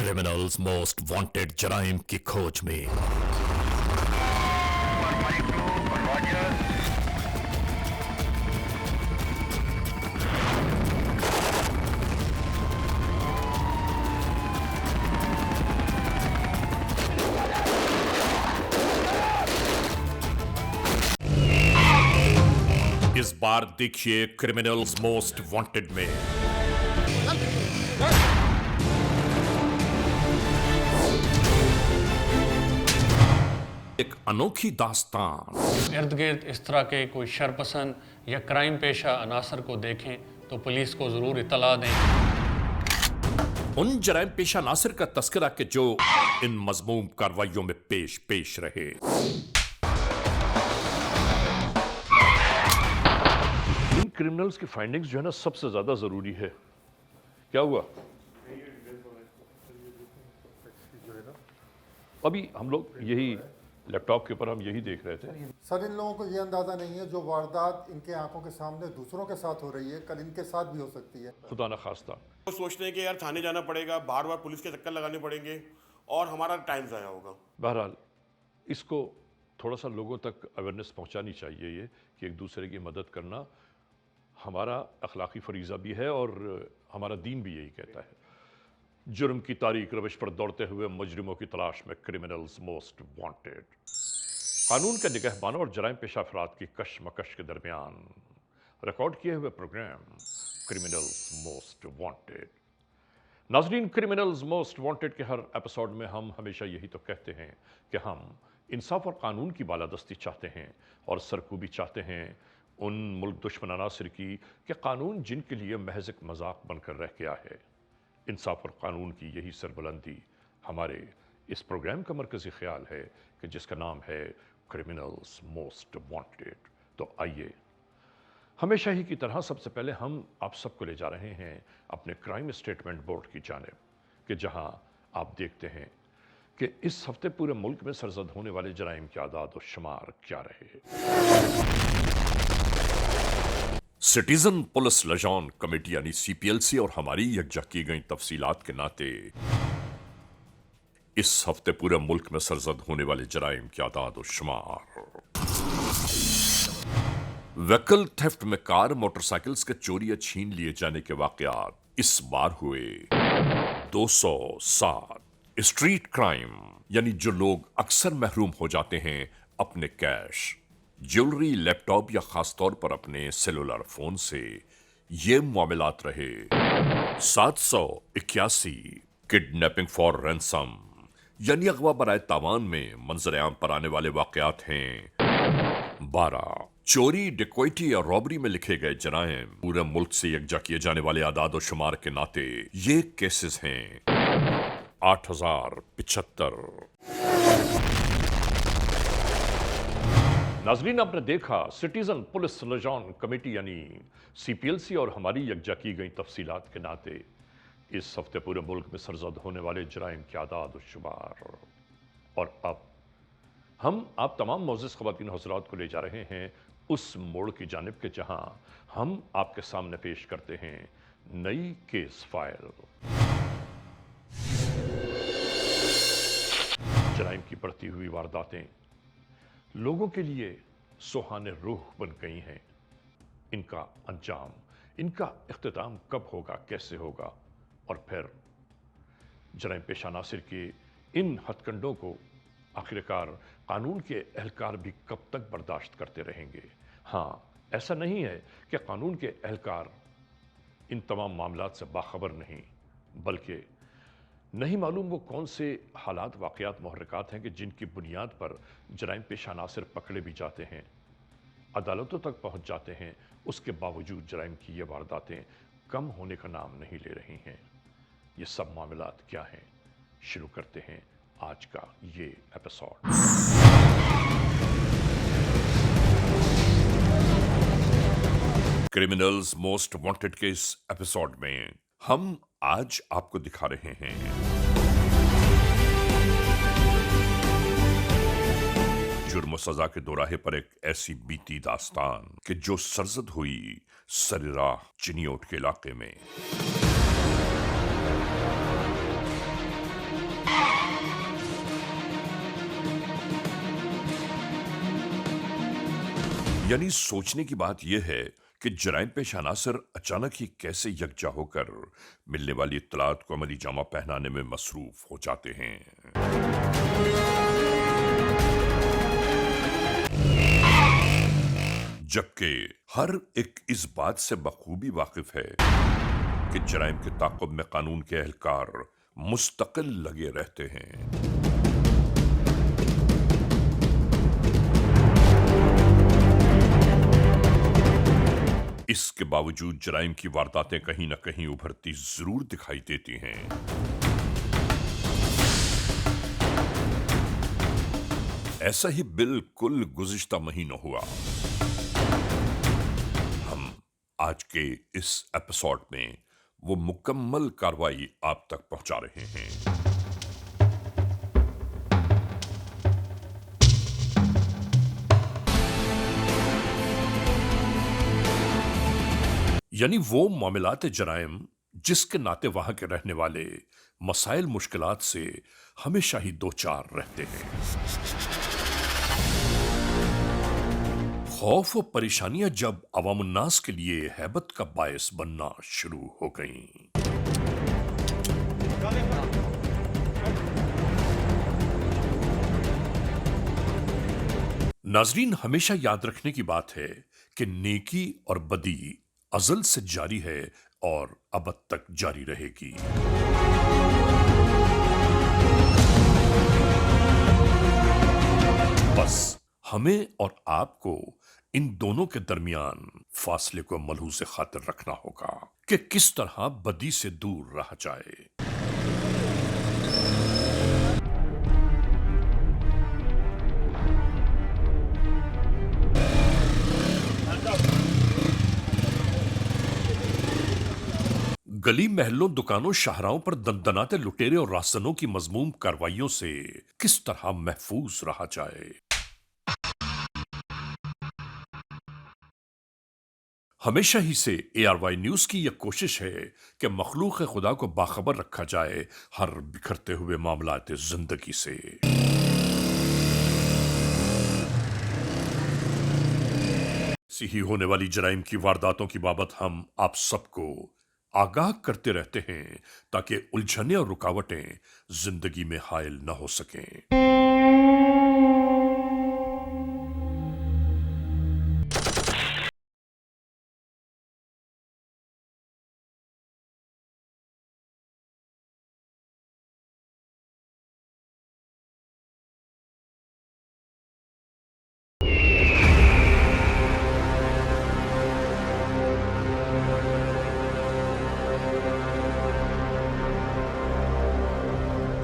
Criminals most wanted जराइम की खोज में। इस बार देखिए क्रिमिनल्स मोस्ट वांटेड में एक अनोखी दास्तान। इर्द गिर्द इस तरह के कोई शरपसंद या क्राइम पेशा अनासर को देखें तो पुलिस को जरूर इतला दें। उन जराइम पेशा नासिर का तस्करा के जो इन मजमूम कार्रवाइयों में पेश रहे। इन क्रिमिनल्स की फाइंडिंग्स जो है ना सबसे ज्यादा जरूरी है। क्या हुआ? अभी हम लोग यही लैपटॉप के ऊपर हम यही देख रहे थे। सर, इन लोगों को ये अंदाजा नहीं है जो वारदात इनके आंखों के सामने दूसरों के साथ हो रही है, कल इनके साथ भी हो सकती है। खुदा न खास्ता। तो सोचते हैं कि यार थाने जाना पड़ेगा, बार बार पुलिस के चक्कर लगाने पड़ेंगे और हमारा टाइम ज़ाया होगा। बहरहाल इसको थोड़ा सा लोगों तक अवेयरनेस पहुंचानी चाहिए, ये कि एक दूसरे की मदद करना हमारा अखलाकी फरीज़ा भी है और हमारा दीन भी यही कहता है। जुर्म की तारीख रविश पर दौड़ते हुए मुजरिमों की तलाश में क्रिमिनल्स मोस्ट वांटेड। कानून के निगहबानों और जराइम पेशा अफराद की कशमकश के दरमियान रिकॉर्ड किए हुए प्रोग्राम क्रिमिनल्स मोस्ट वांटेड। नाजरीन, क्रिमिनल्स मोस्ट वांटेड के हर एपिसोड में हम हमेशा यही तो कहते हैं कि हम इंसाफ और कानून की बालादस्ती चाहते हैं और सरकूबी चाहते हैं उन मुल्क दुश्मन अनासिर की कि कानून जिनके लिए महज एक मजाक बनकर रह गया है। इंसाफ और कानून की यही सरबुलंदी हमारे इस प्रोग्राम का मरकजी ख्याल है कि जिसका नाम है क्रिमिनल्स मोस्ट वांटेड। तो आइए, हमेशा ही की तरह सबसे पहले हम आप सबको ले जा रहे हैं अपने क्राइम स्टेटमेंट बोर्ड की जानिब, कि जहां आप देखते हैं कि इस हफ्ते पूरे मुल्क में सरजद होने वाले जराइम के आदाद और शुमार क्या रहे। सिटीजन पुलिस लजान कमेटी यानी सीपीएलसी और हमारी यकजा की गई तफसीलात के नाते इस हफ्ते पूरे मुल्क में सरजद होने वाले जराइम के आदाद और शुमार। व्हीकल थेफ्ट में कार मोटरसाइकिल्स के चोरी या छीन लिए जाने के वाकयात इस बार हुए 207। स्ट्रीट क्राइम यानी जो लोग अक्सर महरूम हो जाते हैं अपने कैश, ज्वेलरी, लैपटॉप या खासतौर पर अपने सेलुलर फोन से, ये मामलात रहे 781। किडनैपिंग फॉर रैंसम यानी अगवा बराए तावान में मंजर आम पर आने वाले वाकयात हैं 12। चोरी, डिक्वाइटी या रॉबरी में लिखे गए जराइम पूरे मुल्क से यकजा किए जाने वाले आदाद और शुमार के नाते ये केसेस हैं 8075। नाजरीन, आपने देखा सिटीजन पुलिस लजान कमेटी यानी सीपीएलसी और हमारी यकजा की गई तफसीलात के नाते इस हफ्ते पूरे मुल्क में सरजद होने वाले जराइम के आदाद और शुमार। और अब हम आप तमाम मोअज़्ज़िज़ ख़वातीन हज़रात को ले जा रहे हैं उस मोड़ की जानिब के जहां हम आपके सामने पेश करते हैं नई केस फाइल। जराइम की बढ़ती हुई वारदातें लोगों के लिए सुहाने रूह बन गई हैं। इनका अंजाम, इनका इख्तिताम कब होगा, कैसे होगा, और फिर जराइम पेशा नासिर के इन हथकंडों को आखिरकार कानून के एहलकार भी कब तक बर्दाश्त करते रहेंगे। हाँ, ऐसा नहीं है कि कानून के एहलकार इन तमाम मामलात से बाखबर नहीं, बल्कि नहीं मालूम वो कौन से हालात, वाक़यात, मुहर्रिकात हैं कि जिनकी बुनियाद पर जराइम पेशा नासिर पकड़े भी जाते हैं, अदालतों तक पहुंच जाते हैं, उसके बावजूद जराइम की ये वारदातें कम होने का नाम नहीं ले रही हैं। ये सब मामलात क्या हैं? शुरू करते हैं आज का ये एपिसोड। क्रिमिनल्स मोस्ट वांटेड के इस एपिसोड में हम आज आपको दिखा रहे हैं जुर्म सजा के दोराहे पर एक ऐसी बीती दास्तान कि जो सरजद हुई सरेराह चिनियोट के इलाके में। यानी सोचने की बात यह है कि जराइम पेश अनासर अचानक ही कैसे यकजा होकर मिलने वाली इत्तलात को अमली जामा पहनाने में मसरूफ हो जाते हैं। जबकि हर एक इस बात से बखूबी वाकिफ है कि जराइम के ताक़ुब में कानून के एहलकार मुस्तकिल लगे रहते हैं। इसके बावजूद जराइम की वारदातें कहीं न कहीं उभरती जरूर दिखाई देती हैं। ऐसा ही बिल्कुल गुज़िश्ता महीनों हुआ। हम आज के इस एपिसोड में वो मुकम्मल कार्रवाई आप तक पहुंचा रहे हैं। यानी वो मामलात जराइम जिसके नाते वहां के रहने वाले मसाइल मुश्किलात से हमेशा ही दो चार रहते हैं। खौफ और परेशानियां जब अवामुन्नास के लिए हैबत का बायस बनना शुरू हो गईं। नाजरीन, हमेशा याद रखने की बात है कि नेकी और बदी अज़ल से जारी है और अबद तक जारी रहेगी। बस हमें और आपको इन दोनों के दरमियान फासले को मलहूज़ खातिर रखना होगा कि किस तरह बदी से दूर रहा जाए। गली महलों, दुकानों, शाहराओं पर दनदनाते लुटेरे और रास्तनों की मजमूम कार्रवाइयों से किस तरह महफूज रहा जाए। हमेशा ही से ARY न्यूज की यह कोशिश है कि मखलूक खुदा को बाखबर रखा जाए हर बिखरते हुए मामलात जिंदगी से। ऐसी ही होने वाली जराइम की वारदातों की बाबत हम आप सबको आगाह करते रहते हैं ताकि उलझने और रुकावटें जिंदगी में हायल न हो सकें।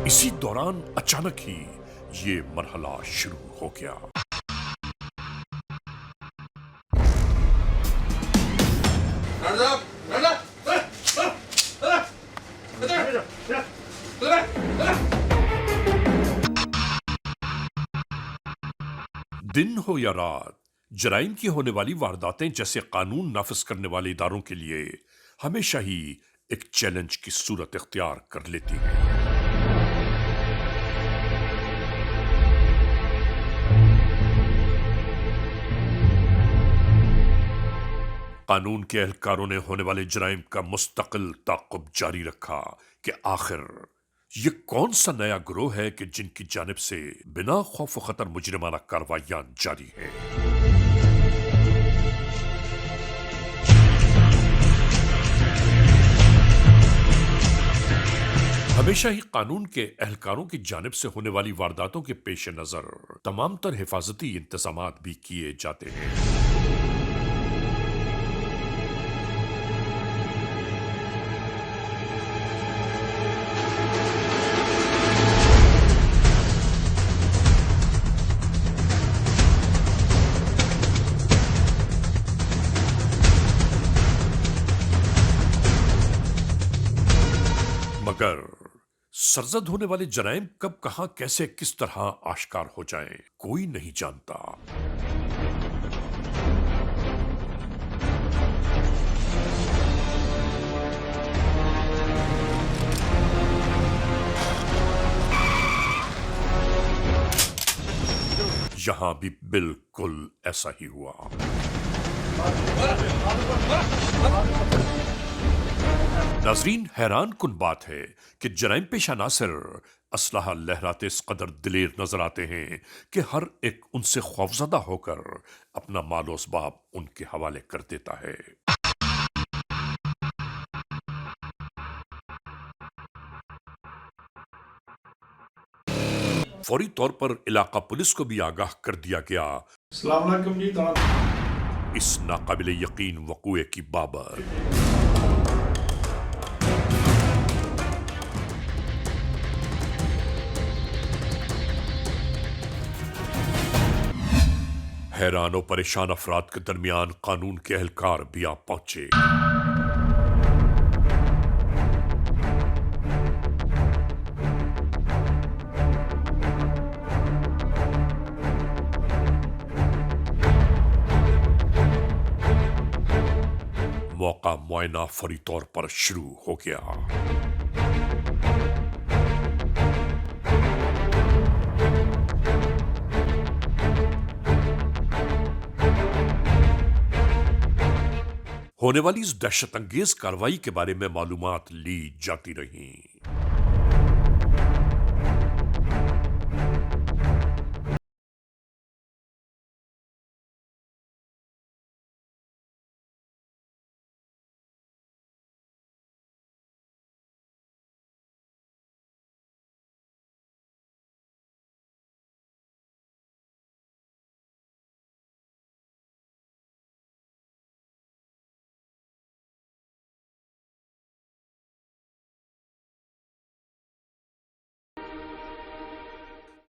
इसी दौरान अचानक ही ये मरहला शुरू हो गया। दिन हो या रात, जराइम की होने वाली वारदातें जैसे कानून नाफिज करने वाले इदारों के लिए हमेशा ही एक चैलेंज की सूरत इख्तियार कर लेती है। कानून के एहलकारों ने होने वाले जराइम का मुस्तकिल ताक़ुब जारी रखा कि आखिर ये कौन सा नया गिरोह है कि जिनकी जानिब से बिना खौफ खतर मुजरिमाना कार्रवाइयां जारी हैं। हमेशा ही कानून के एहलकारों की जानिब से होने वाली वारदातों के पेश नजर तमाम तर हिफाजती इंतजामात भी किए जाते हैं। मगर सरजद होने वाले जराइम कब, कहां, कैसे, किस तरह आश्कार हो जाएं, कोई नहीं जानता। यहां भी बिल्कुल ऐसा ही हुआ। नाजरीन, हैरान कुन बात है कि जराइम पेशा नासिर असलहा लहराते इस कदर दिलेर नजर आते हैं कि हर एक उनसे खौफजदा होकर अपना मालो असबाब उनके हवाले कर देता है। फौरी तौर पर इलाका पुलिस को भी आगाह कर दिया गया अस्सलाम वालेकुम जी। इस नाकाबिले यकीन वक़ूए की बाबर। हैरान और परेशान अफराद के दरमियान कानून के एहलकार भी आ पहुंचे। मौका मुआयना फौरी तौर पर शुरू हो गया। होने वाली इस दहशत अंगेज कार्रवाई के बारे में मालूमात ली जाती रहीं।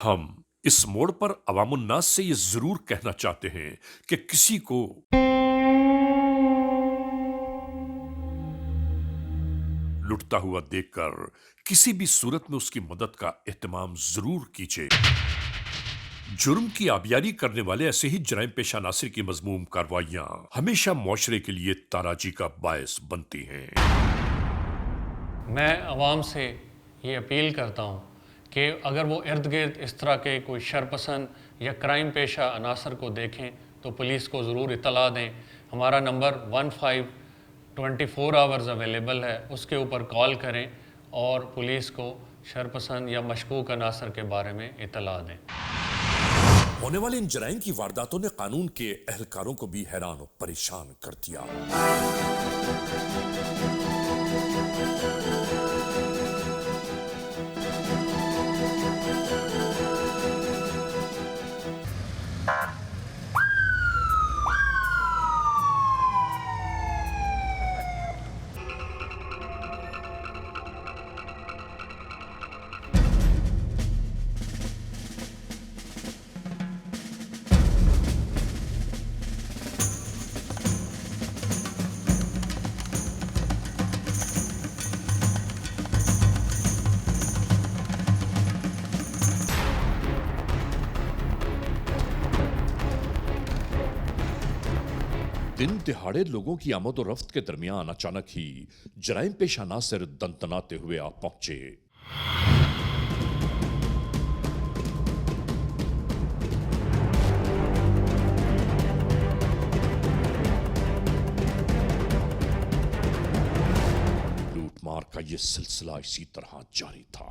हम इस मोड़ पर अवामुन्नास से ये जरूर कहना चाहते हैं कि किसी को लुटता हुआ देखकर किसी भी सूरत में उसकी मदद का एहतमाम जरूर कीजिए। जुर्म की आबियारी करने वाले ऐसे ही जराइम पेशा नासिर की मजमूम कार्रवाइयां हमेशा मुआशरे के लिए ताराजी का बायस बनती हैं। मैं आवाम से ये अपील करता हूँ कि अगर वो इर्द गिर्द इस तरह के कोई शरपसंद या क्राइम पेशा अनासर को देखें तो पुलिस को ज़रूर इतला दें। हमारा नंबर 1524 आवर्स अवेलेबल है, उसके ऊपर कॉल करें और पुलिस को शरपसंद या मशकूक अनासर के बारे में इतला दें। होने वाले इन जराइम की वारदातों ने कानून के एहलकारों को भी हैरान और परेशान कर दिया। दिन दिहाड़े लोगों की आमद और रफ्त के दरमियान अचानक ही जराइम पेशा नासिर दंतनाते हुए आ पहुंचे। लूटमार का यह सिलसिला इसी तरह जारी था।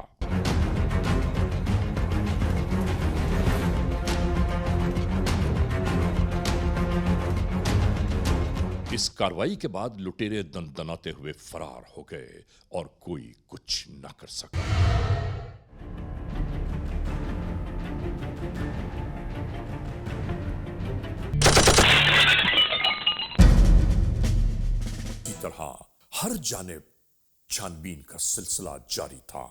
इस कार्रवाई के बाद लुटेरे दंदनाते हुए फरार हो गए और कोई कुछ न कर सका। इसी तरह हर जानिब छानबीन का सिलसिला जारी था।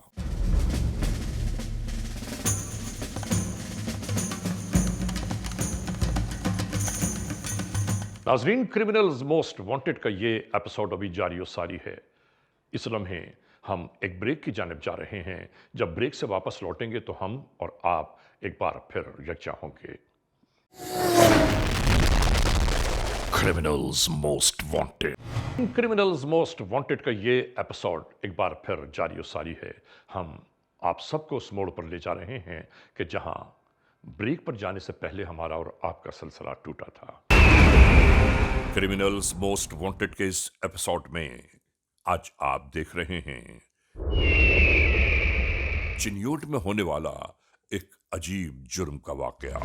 नाजरीन, क्रिमिनल्स मोस्ट वांटेड का ये एपिसोड अभी जारी और सारी है। इस लम्हे हम एक ब्रेक की जानिब जा रहे हैं। जब ब्रेक से वापस लौटेंगे तो हम और आप एक बार फिर यकजा होंगे। Criminals most wanted. Criminals most wanted का ये एपिसोड एक बार फिर जारी और सारी है। हम आप सबको उस मोड़ पर ले जा रहे हैं कि जहां ब्रेक पर जाने से पहले हमारा और आपका सिलसिला टूटा था। Criminals most wanted case episode में आज आप देख रहे हैं चिन्योट में होने वाला एक अजीब जुर्म का वाकया।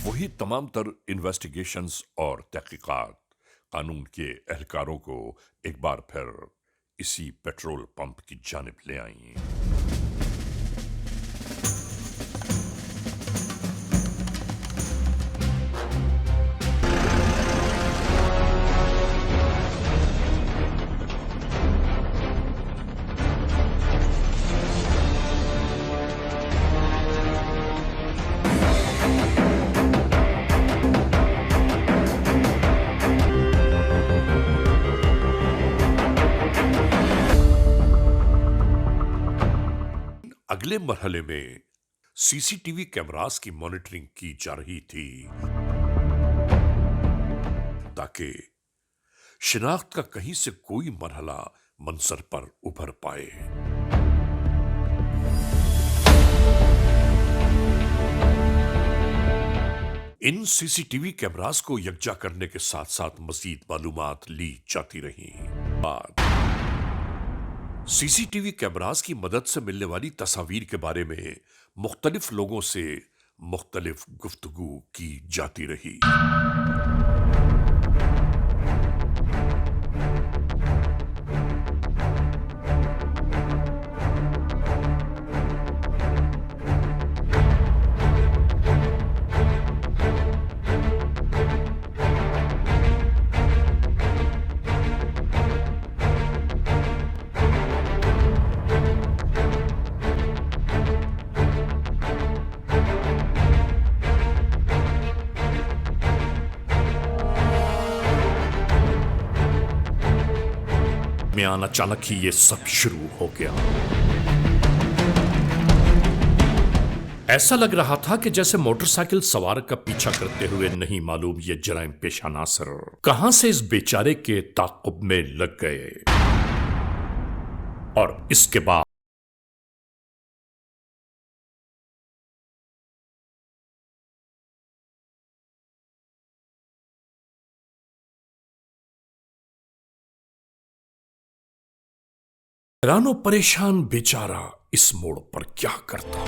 वही तमाम तर इन्वेस्टिगेशंस और तहकीकात कानून के एहलकारों को एक बार फिर इसी पेट्रोल पंप की जानिब ले आई। अगले मरहले में सीसीटीवी कैमरास की मॉनिटरिंग की जा रही थी ताकि शिनाख्त का कहीं से कोई मरहला मंजर पर उभर पाए। इन सीसीटीवी कैमरास को यकजा करने के साथ साथ मजीद मालूमात ली जाती रही। सीसीटीवी कैमरास की मदद से मिलने वाली तस्वीर के बारे में मुख्तलिफ लोगों से मुख्तलिफ गुफ्तगू की जाती रही। दरमियान अचानक ही ये सब शुरू हो गया। ऐसा लग रहा था कि जैसे मोटरसाइकिल सवार का पीछा करते हुए नहीं मालूम ये जराइम पेशा नासर कहां से इस बेचारे के ताक़ुब में लग गए। और इसके बाद हैरानो परेशान बेचारा इस मोड़ पर क्या करता।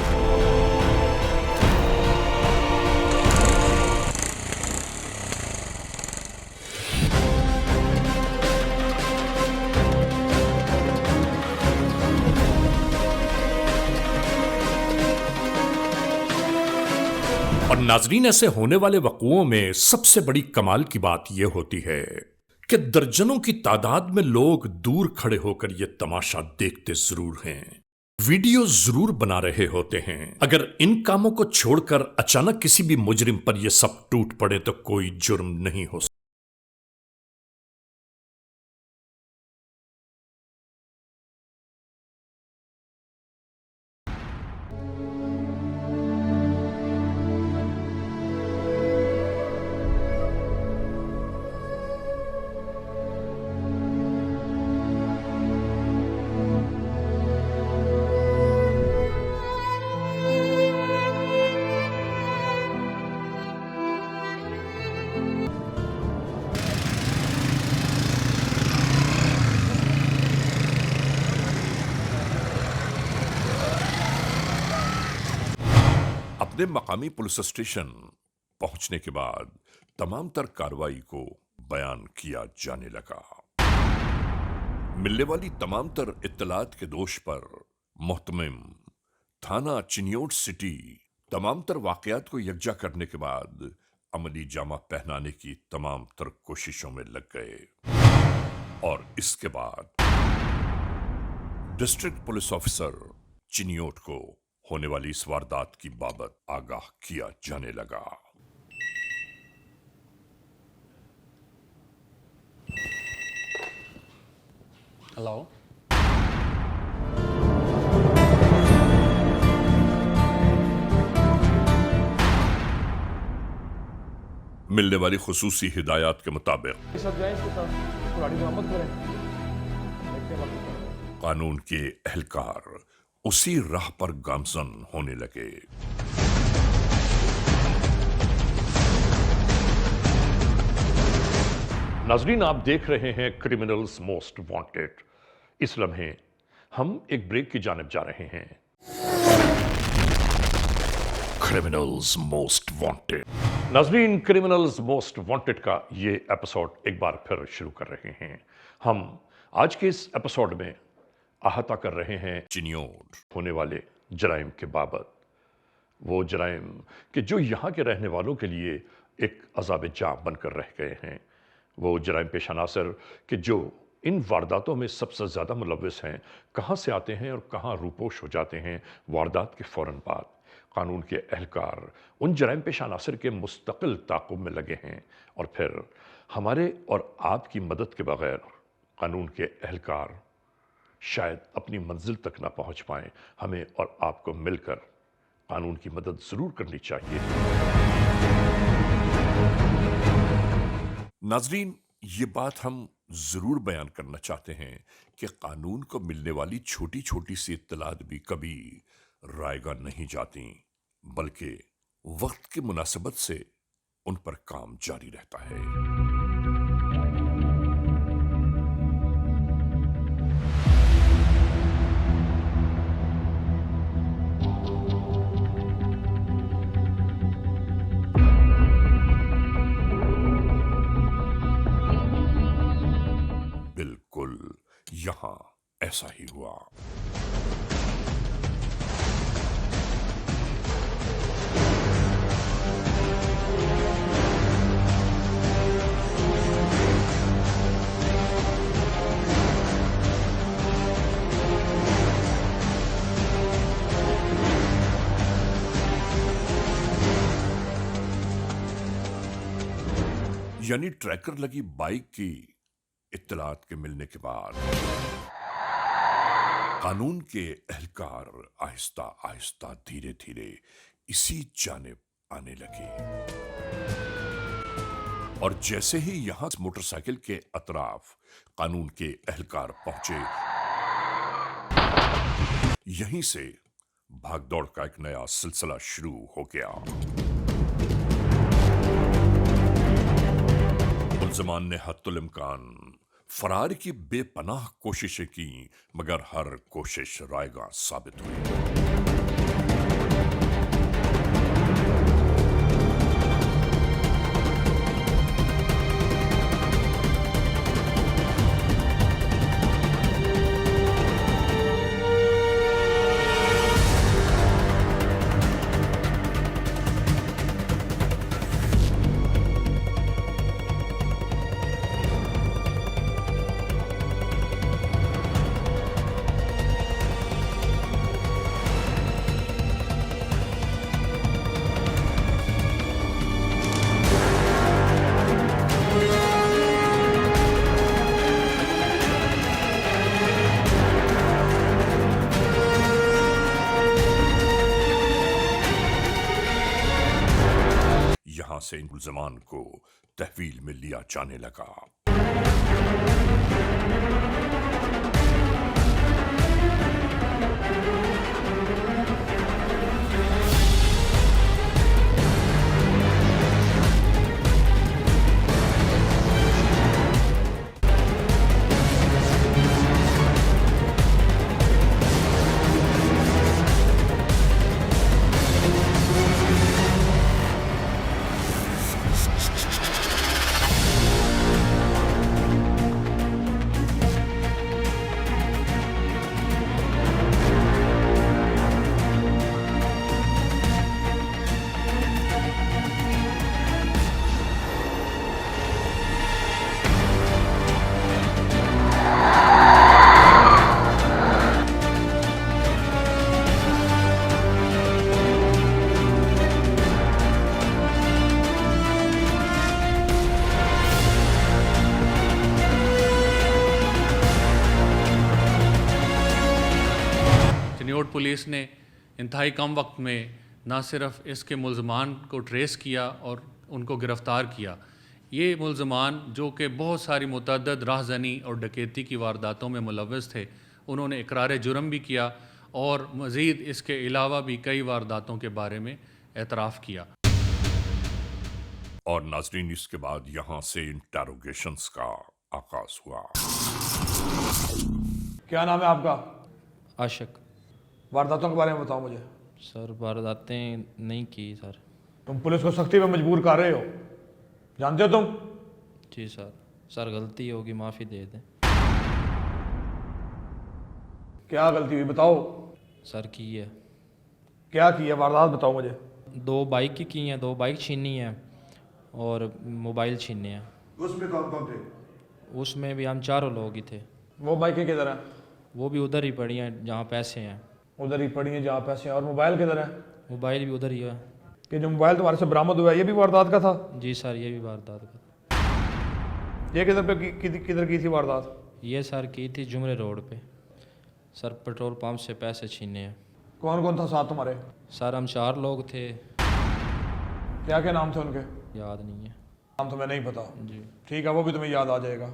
और नाजरीन, ऐसे होने वाले वक़ुओं में सबसे बड़ी कमाल की बात यह होती है कि दर्जनों की तादाद में लोग दूर खड़े होकर यह तमाशा देखते जरूर हैं, वीडियो जरूर बना रहे होते हैं। अगर इन कामों को छोड़कर अचानक किसी भी मुजरिम पर यह सब टूट पड़े तो कोई जुर्म नहीं हो सकता। अपने मकामी पुलिस स्टेशन पहुंचने के बाद तमाम तर कार्रवाई को बयान किया जाने लगा। मिलने वाली तमाम तर इत्तलात के दोष पर मुहतमिम थाना चिन्योट सिटी तमाम तर वाकयात को यकजा करने के बाद अमली जामा पहनाने की तमाम तर कोशिशों में लग गए और इसके बाद डिस्ट्रिक्ट पुलिस ऑफिसर चिनियोट को होने वाली इस वारदात की बाबत आगाह किया जाने लगा। हेलो। मिलने वाली खुसूसी हिदायत के मुताबिक कानून के एहलकार उसी राह पर गामजन होने लगे। नाजरीन, आप देख रहे हैं क्रिमिनल्स मोस्ट वांटेड। इस लम्हे हम एक ब्रेक की जानिब जा रहे हैं। Criminals most wanted. नाजरीन, क्रिमिनल्स मोस्ट वांटेड का ये एपिसोड एक बार फिर शुरू कर रहे हैं। हम आज के इस एपिसोड में अहाता कर रहे हैं चिनियोट होने वाले जराइम के बाबत। वो जराइम कि जो यहाँ के रहने वालों के लिए एक अजाब जाम बनकर रह गए हैं। वो जराइम पेशा अनासर कि जो इन वारदातों में सबसे ज़्यादा मुलव्विस हैं, कहाँ से आते हैं और कहाँ रूपोश हो जाते हैं। वारदात के फ़ौरन बाद कानून के एहलकार उन जराइम पेशा अनासर के मुस्तकिल ताक़ुब में लगे हैं और फिर हमारे और आपकी मदद के बग़ैर कानून के एहलकार शायद अपनी मंजिल तक ना पहुँच पाएँ। हमें और आपको मिलकर कानून की मदद ज़रूर करनी चाहिए। नाजरीन, ये बात हम जरूर बयान करना चाहते हैं कि कानून को मिलने वाली छोटी छोटी सी इत्तलात भी कभी रायगा नहीं जाती, बल्कि वक्त की मुनासिबत से उन पर काम जारी रहता है। बिल्कुल यहां ऐसा ही हुआ। यानी ट्रैकर लगी बाइक की इत्तलात के मिलने के बाद कानून के एहलकार आहिस्ता आहिस्ता धीरे धीरे इसी जानिब आने लगे और जैसे ही यहां मोटरसाइकिल के अतराफ कानून के एहलकार पहुंचे, यहीं से भागदौड़ का एक नया सिलसिला शुरू हो गया। मुल्ज़िमान ने हत्तुल इम्कान फरार की बेपनाह कोशिशें की, मगर हर कोशिश रायगा साबित हुई। यहां से मुल्ज़िमान को तहवील में लिया जाने लगा। पुलिस ने इंतहाई कम वक्त में ना सिर्फ इसके मुल्ज़मान को ट्रेस किया और उनको गिरफ़्तार किया, ये मुल्ज़मान जो कि बहुत सारी मुतअद्दिद राहज़नी और डकैती की वारदातों में मुलव्वस थे, उन्होंने इकरार जुर्म भी किया और मज़ीद इसके अलावा भी कई वारदातों के बारे में एतराफ़ किया। और नाजरीन, इसके बाद यहाँ से इंटेरोगेशंस का आगाज हुआ। क्या नाम है आपका? आशिक। वारदातों के बारे में बताओ मुझे। सर वारदातें नहीं की सर। तुम पुलिस को सख्ती पे मजबूर कर रहे हो, जानते हो तुम? जी सर। सर गलती होगी, माफ़ी दे दें। क्या गलती हुई बताओ। सर की है। क्या की है वारदात बताओ मुझे। 2 बाइक की हैं, 2 बाइक छीनी हैं और मोबाइल छीने हैं। उसमें कौन कौन थे? उसमें भी हम 4 लोग ही थे। वो बाइकें किधर हैं? वो भी उधर ही पड़ी हैं जहाँ पैसे हैं। उधर ही पड़ी हैं जहाँ पैसे हैं। और मोबाइल किधर है? मोबाइल भी उधर ही है। कि जो मोबाइल तुम्हारे से बरामद हुआ है ये भी वारदात का था? जी सर, ये भी वारदात का। ये किधर की थी वारदात? ये सर की थी जुमरे रोड पे। सर पेट्रोल पंप से पैसे छीने हैं। कौन कौन था साथ तुम्हारे? सर हम 4 लोग थे। क्या क्या नाम थे उनके? याद नहीं है। नाम तुम्हें नहीं पता? जी। ठीक है, वो भी तुम्हें याद आ जाएगा।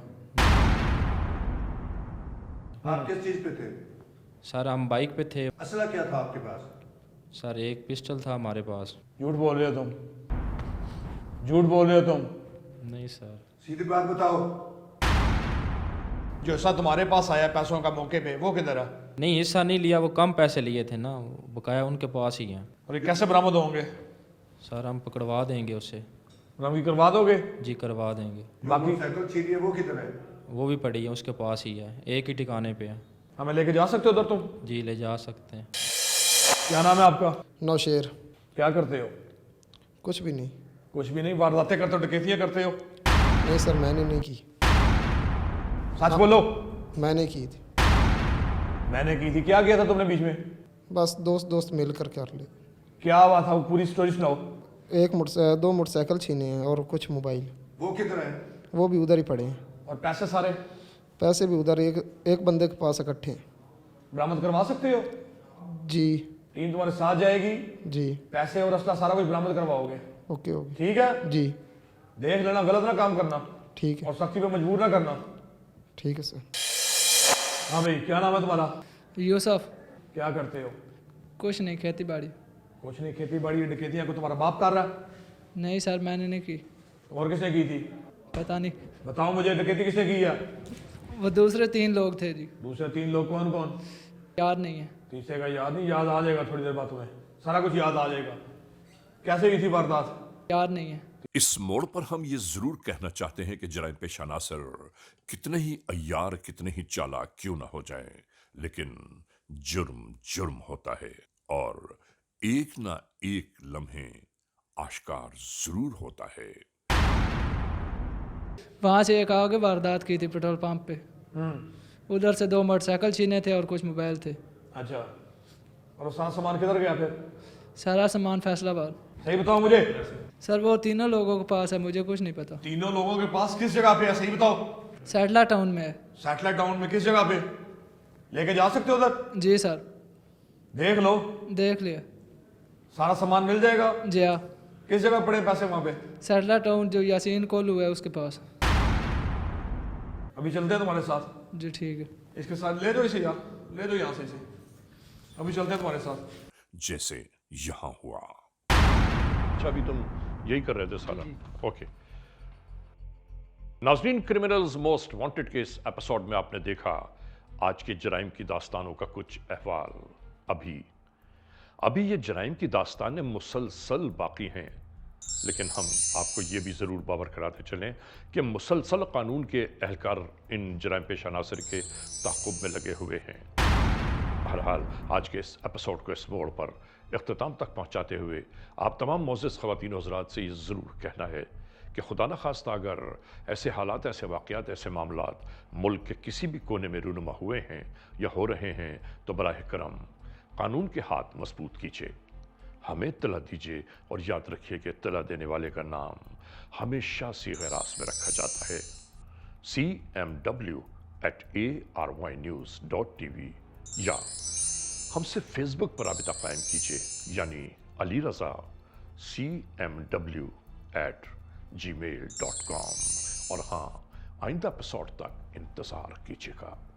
आप किस चीज पे थे? सर हम बाइक पे थे। असला क्या था आपके पास? सर एक पिस्टल था हमारे पास। झूठ बोल रहे हो तुम, झूठ बोल रहे हो तुम। नहीं सर। सीधी बात बताओ। जो हिस्सा तुम्हारे पास आया पैसों का मौके पे, वो किधर है? नहीं हिस्सा नहीं लिया, वो कम पैसे लिए थे ना, बकाया उनके पास ही हैं। और ये कैसे बरामद होंगे? सर हम पकड़वा देंगे उससे। बरामद करवा दोगे? जी करवा देंगे। जो बाकी मोटरसाइकिल छीनी है वो किधर है? वो भी पड़ी है, उसके पास ही है, एक ही ठिकाने पे है। हमें लेके जा सकते हो उधर तुम? जी ले जा सकते हैं। क्या नाम है आपका? नौशेर। क्या करते हो? कुछ भी नहीं। कुछ भी नहीं? वारदातें करते हो, डकैतियाँ करते हो? नहीं सर, मैंने नहीं की। सच बोलो। मैंने की थी। मैंने की थी? क्या किया था तुमने बीच में? बस दोस्त मिल कर कर ले। क्या हुआ था, वो पूरी स्टोरी सुनाओ। 2 मोटरसाइकिल छीने हैं और कुछ मोबाइल। वो किधर है? वो भी उधर ही पड़े हैं। और पैसे सारे? पैसे भी उधर एक बंदे के पास इकट्ठे हैं। बरामद करवा सकते हो? जी। टीम तुम्हारे साथ जाएगी, जी। पैसे और असला सारा कुछ बरामद करवाओगे? Okay okay. ठीक है? जी देख लेना, गलत ना काम करना ठीक है। और सख्ती पे मजबूर ना करना। ठीक है सर। हाँ भाई, क्या नाम है तुम्हारा? यूसुफ। क्या करते हो? कुछ नहीं, खेती बाड़ी। कुछ नहीं, खेती बाड़ी डकैतियाँ को तुम्हारा बाप कर रहा है? नहीं सर, मैंने नहीं की। और किसने की थी? पता नहीं। बताओ मुझे, डकैती किसने की है? वो दूसरे 3 लोग थे जी। दूसरे 3 लोग कौन कौन? याद नहीं है। तीसरे का याद नहीं? याद आ जाएगा थोड़ी देर बाद, तुम्हें सारा कुछ याद आ जाएगा। कैसे की थी वारदात? याद नहीं है। इस मोड़ पर हम ये जरूर कहना चाहते हैं कि जराइम पेशा नासिर कितने ही अय्यार, कितने ही चालाक क्यों ना हो जाएं, लेकिन जुर्म जुर्म होता है और एक ना एक लम्हे आश्कार जरूर होता है। वहाँ से एक आगे वारदात की थी पेट्रोल पंप पे। उधर से 2 मोटरसाइकिल छीने थे और कुछ मोबाइल थे। अच्छा, और सारा सामान किधर गया फिर? सारा सामान फैसलाबाद। सही बताओ मुझे। सर वो 3 लोगों के पास है, मुझे कुछ नहीं पता। 3 लोगों के पास किस जगह पे है, सही बताओ। सैटला टाउन में है। सैटेलाइट टाउन में किस जगह पे? लेके जा सकते हो उधर? जी सर। देख लो, देख लिया। सारा सामान मिल जाएगा? जी हाँ। किस जगह पड़े पैसे वहाँ पे? सैटला टाउन जो यासीन कोलू है उसके पास। अभी चलते हैं तुम्हारे साथ। जी ठीक है। इसके साथ ले दो इसे यार, ले दो यहाँ से इसे। अभी चलते हैं तुम्हारे साथ। जैसे यहां हुआ। अच्छा, अभी तुम यही कर रहे थे सारा? ओके। नाज़रीन, क्रिमिनल्स मोस्ट वांटेड के इस एपिसोड में आपने देखा आज के जराइम की दास्तानों का कुछ अहवाल। अभी ये जराइम की दास्तानें मुसलसल बाकी हैं, लेकिन हम आपको ये भी ज़रूर बावर कराते चलें कि मुसलसल कानून के एहलकार इन जराइम पेशा नासिर के ताक़ुब में लगे हुए हैं। बहरहाल आज के इस एपिसोड को इस मोड़ पर इख्तिताम तक पहुँचाते हुए आप तमाम मोअज़्ज़ज़ ख़वातीन हज़रात से ये ज़रूर कहना है कि खुदा न खास्ता अगर ऐसे हालात, ऐसे वाक़यात, ऐसे मामलात मुल्क के किसी भी कोने में रूनुमा हुए हैं या हो रहे हैं तो बराह करम कानून के हाथ मजबूत कीजिए, हमें इत्तला दीजिए और याद रखिए कि इत्तला देने वाले का नाम हमेशा सीग़े रास में रखा जाता है। CMW@ARYnews.tv या हमसे फेसबुक पर राबिता कायम कीजिए, यानी अली रज़ा CMW@gmail.com। और हाँ, आइंदा एपिसोड तक इंतज़ार कीजिएगा।